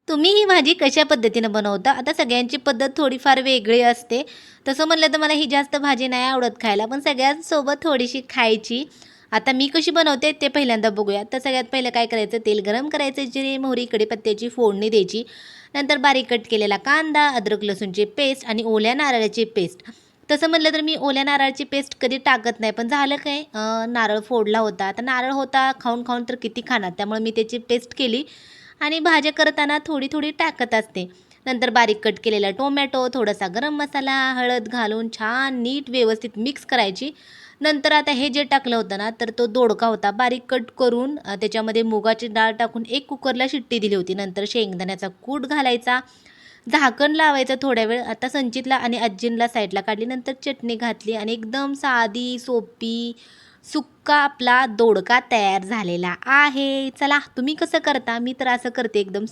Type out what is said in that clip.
तुम्ही ही भाजी कशा पद्धतीनं बनवता? आता सगळ्यांची पद्धत थोडीफार वेगळी असते. तसं म्हटलं तर मला ही जास्त भाजी नाही आवडत खायला, पण सगळ्यांसोबत थोडीशी खायची. आता मी कशी बनवते ते पहिल्यांदा बघूया. तर सगळ्यात पहिलं काय करायचं, तेल गरम करायचं, जिरे, मोहरी, कढीपत्त्याची फोडणी द्यायची. नंतर बारीक कट केलेला कांदा, अद्रक लसूणची पेस्ट आणि ओल्या नारळाची पेस्ट. तसं म्हटलं तर मी ओल्या नारळाची पेस्ट कधी टाकत नाही, पण झालं काय नारळ फोडला होता. आता नारळ होता, खाऊन-खाऊन तर किती खाणार, त्यामुळे मी त्याची पेस्ट केली आणि भाज्या करताना थोडी-थोडी टाकत असते. नंतर बारीक कट केलेला टोमॅटो, थोडासा गरम मसाला, हळद घालून छान नीट व्यवस्थित मिक्स करायची. नंतर आता हे जे टाकलं होतं ना, तर तो दोडका होता बारीक कट करून त्याच्यामध्ये मुगाची डाळ टाकून एक कुकरला शिट्टी दिली होती. नंतर शेंगदाण्याचा कूट घालायचा, झाकण लावायचं थोड्या वेळ. आता संचितला आणि आजींला साईडला काढली. नंतर चटणी घातली आणि एकदम साधी, सोपी, सुक्का आपला दोडका तयार झालेला आहे. चला तुम्ही कसं करता? मी तर असं करते एकदम